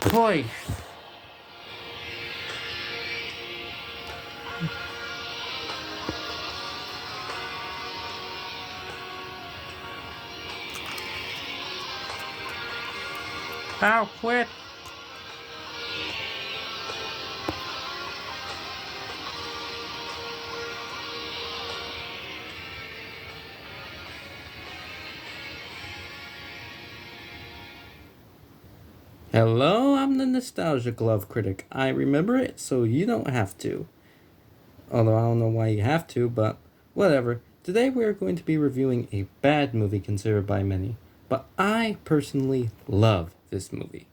Boy. I'll quit. Hello, I'm the Nostalgia Glove Critic. I remember it, so you don't have to. Although I don't know why you have to, but whatever. Today we're going to be reviewing a bad movie considered by many, but I personally love this movie.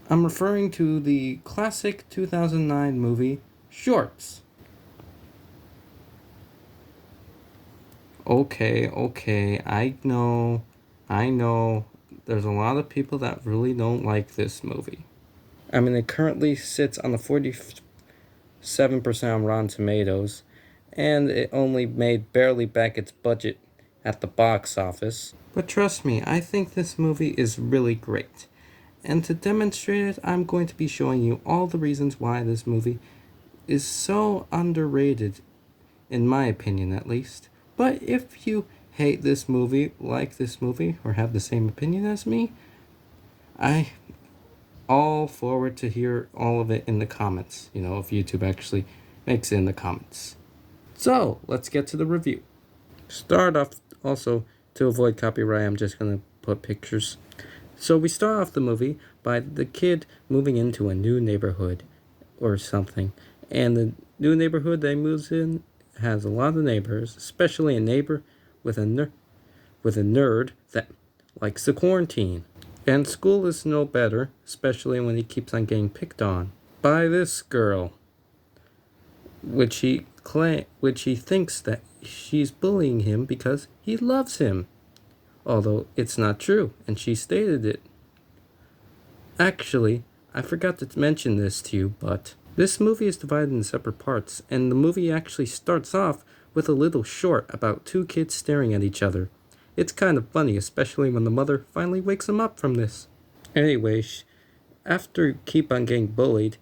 I'm referring to the classic 2009 movie, Shorts. Okay, I know, there's a lot of people that really don't like this movie. I mean, it currently sits on the 47% on Rotten Tomatoes, and it only made barely back its budget at the box office. But trust me, I think this movie is really great. And to demonstrate it, I'm going to be showing you all the reasons why this movie is so underrated, in my opinion at least. But if you hate this movie, like this movie, or have the same opinion as me, I all forward to hear all of it in the comments. You know, if YouTube actually makes it in the comments. So, let's get to the review. Start off, also, to avoid copyright, I'm just going to put pictures. So we start off the movie by the kid moving into a new neighborhood or something. And the new neighborhood they moves in has a lot of neighbors, especially a neighbor with a nerd that likes to quarantine. And school is no better, especially when he keeps on getting picked on by this girl, which he thinks that she's bullying him because he loves him. Although it's not true, and she stated it. Actually, I forgot to mention this to you, but this movie is divided in separate parts, and the movie actually starts off with a little short about two kids staring at each other. It's kind of funny, especially when the mother finally wakes him up from this. Anyway, after keep on getting bullied,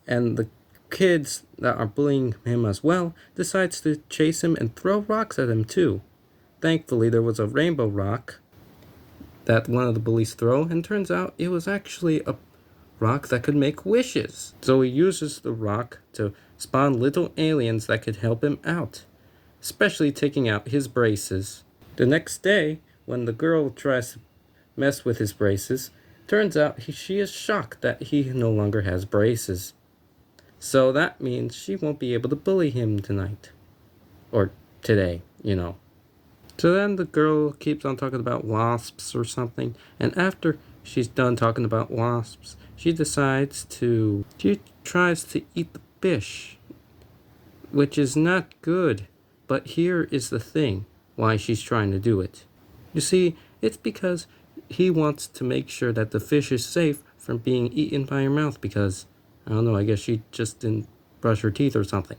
and the kids that are bullying him as well decides to chase him and throw rocks at him too. Thankfully, there was a rainbow rock that one of the bullies throw, and turns out it was actually a rock that could make wishes. So he uses the rock to spawn little aliens that could help him out, especially taking out his braces. The next day, when the girl tries to mess with his braces, turns out she is shocked that he no longer has braces. So that means she won't be able to bully him tonight. Or today, you know. So then the girl keeps on talking about wasps or something, and after she's done talking about wasps, she tries to eat the fish, which is not good. But here is the thing, why she's trying to do it. You see, it's because he wants to make sure that the fish is safe from being eaten by her mouth because, I don't know, I guess she just didn't brush her teeth or something.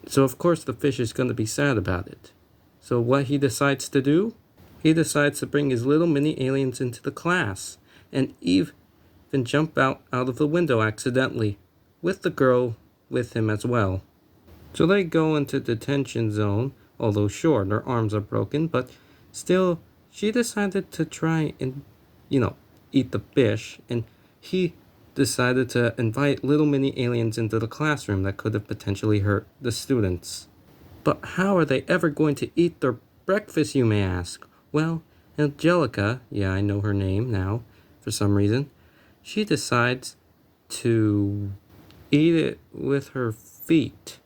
So of course the fish is going to be sad about it. So what he decides to do? He decides to bring his little mini aliens into the class and even jump out of the window accidentally with the girl with him as well. So they go into detention zone, although sure, their arms are broken, but still, she decided to try and, eat the fish, and he decided to invite little mini aliens into the classroom that could have potentially hurt the students. But how are they ever going to eat their breakfast, you may ask? Well, Angelica, yeah, I know her name now, for some reason, she decides to eat it with her feet.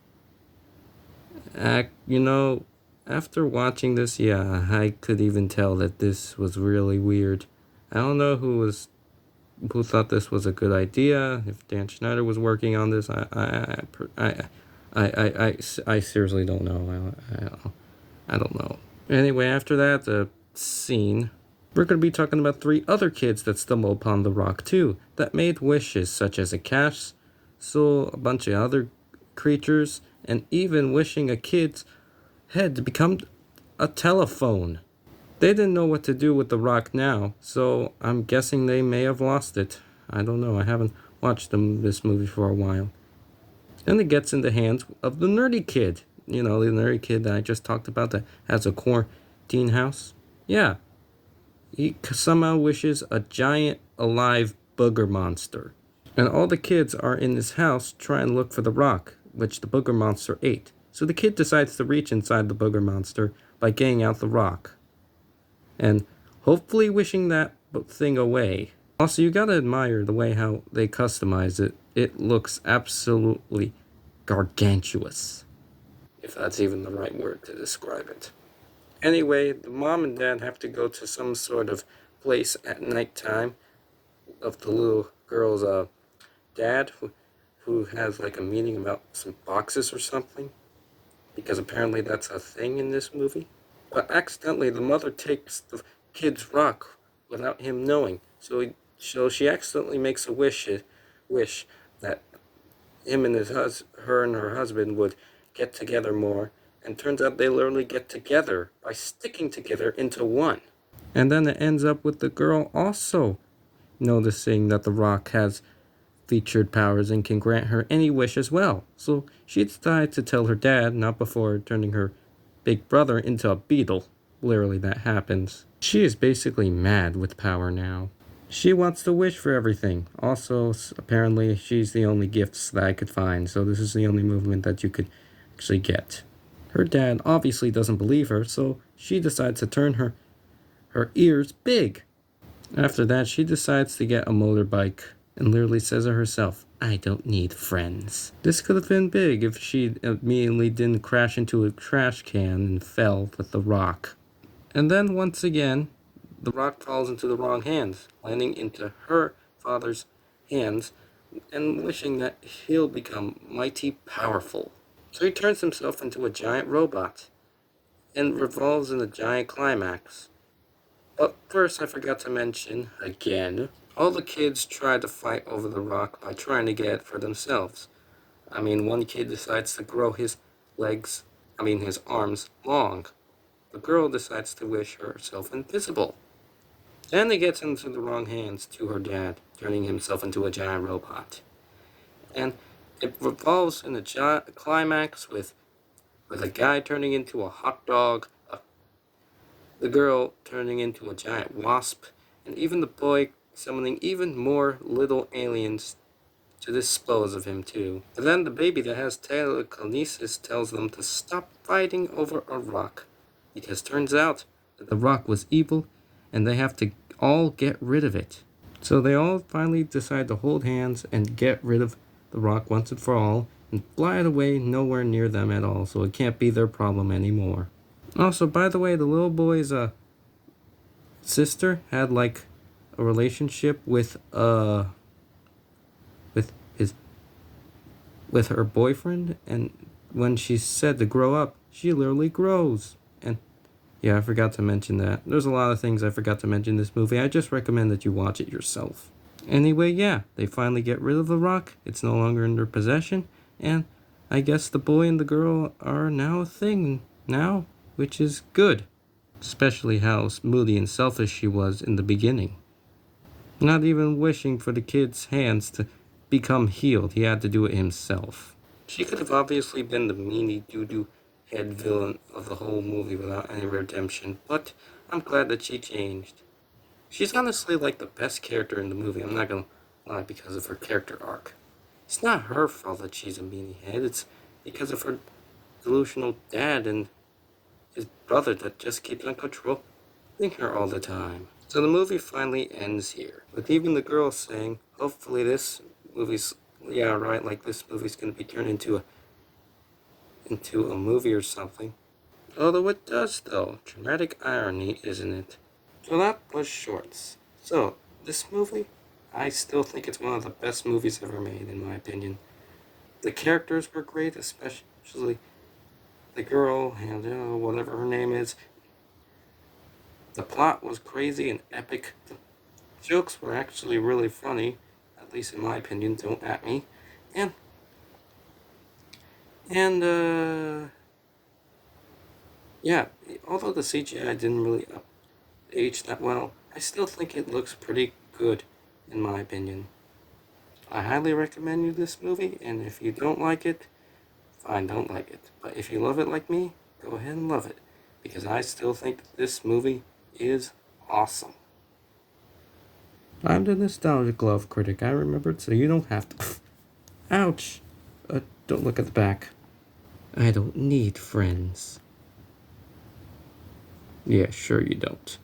After watching this, yeah, I could even tell that this was really weird. I don't know who thought this was a good idea. If Dan Schneider was working on this, I seriously don't know. I don't know. Anyway, after that, the scene, we're going to be talking about 3 other kids that stumbled upon the rock too, that made wishes such as a castle, a bunch of other creatures, and even wishing a kid's head to become a telephone. They didn't know what to do with the rock now, so I'm guessing they may have lost it. I don't know. I haven't watched this movie for a while. And it gets in the hands of the nerdy kid. You know, the nerdy kid that I just talked about that has a quarantine house. Yeah, he somehow wishes a giant alive booger monster. And all the kids are in this house trying to look for the rock, which the booger monster ate. So the kid decides to reach inside the booger monster by getting out the rock. And hopefully wishing that thing away. Also, you gotta admire the way how they customize it. It looks absolutely gargantuous, if that's even the right word to describe it. Anyway, the mom and dad have to go to some sort of place at nighttime of the little girl's dad, who has like a meeting about some boxes or something, because apparently that's a thing in this movie. But accidentally, the mother takes the kid's rock without him knowing. So she accidentally makes a wish that him and her and her husband would get together more. And turns out they literally get together by sticking together into one. And then it ends up with the girl also noticing that the rock has featured powers and can grant her any wish as well. So she decides to tell her dad, not before turning her big brother into a beetle. Literally, that happens. She is basically mad with power now. She wants to wish for everything. Also, apparently, she's the only gifts that I could find, so this is the only movement that you could actually get. Her dad obviously doesn't believe her, so she decides to turn her ears big. After that, she decides to get a motorbike and literally says it herself, I don't need friends. This could have been big if she immediately didn't crash into a trash can and fell with the rock. And then once again, the rock falls into the wrong hands, landing into her father's hands and wishing that he'll become mighty powerful. So he turns himself into a giant robot and revolves in a giant climax. But first, I forgot to mention, again, all the kids try to fight over the rock by trying to get it for themselves. I mean, one kid decides to grow his his arms long. The girl decides to wish herself invisible. Then it gets into the wrong hands to her dad, turning himself into a giant robot. And it revolves in a climax with a guy turning into a hot dog, the girl turning into a giant wasp, and even the boy summoning even more little aliens to dispose of him too. And then the baby that has telekinesis tells them to stop fighting over a rock, because turns out that the rock was evil and they have to all get rid of it. So they all finally decide to hold hands and get rid of the rock once and for all and fly it away nowhere near them at all, so it can't be their problem anymore. Also, by the way, the little boy's sister had like a relationship with his with her boyfriend, and when she's said to grow up, she literally grows. And yeah, I forgot to mention that. There's a lot of things I forgot to mention in this movie. I just recommend that you watch it yourself. Anyway, yeah, they finally get rid of the rock. It's no longer in their possession, and I guess the boy and the girl are now a thing now, which is good. Especially how moody and selfish she was in the beginning. Not even wishing for the kid's hands to become healed, he had to do it himself. She could have obviously been the meanie doo-doo head villain of the whole movie without any redemption, but I'm glad that she changed. She's honestly like the best character in the movie, I'm not gonna lie, because of her character arc. It's not her fault that she's a meanie head, it's because of her delusional dad and his brother that just keeps on controlling her all the time. So the movie finally ends here, with even the girl saying, hopefully this movie's, this movie's gonna be turned into a movie or something. Although it does though, dramatic irony, isn't it? So that was Shorts. So, this movie, I still think it's one of the best movies ever made, in my opinion. The characters were great, especially the girl, and whatever her name is. The plot was crazy and epic. The jokes were actually really funny, at least in my opinion, don't at me. And yeah, although the CGI didn't really age that well, I still think it looks pretty good, in my opinion. I highly recommend you this movie, and if you don't like it, fine, don't like it. But if you love it like me, go ahead and love it, because I still think that this movie is awesome. I'm the Nostalgia Glove Critic. I remembered, so you don't have to. Ouch! Don't look at the back. I don't need friends. Yeah, sure you don't.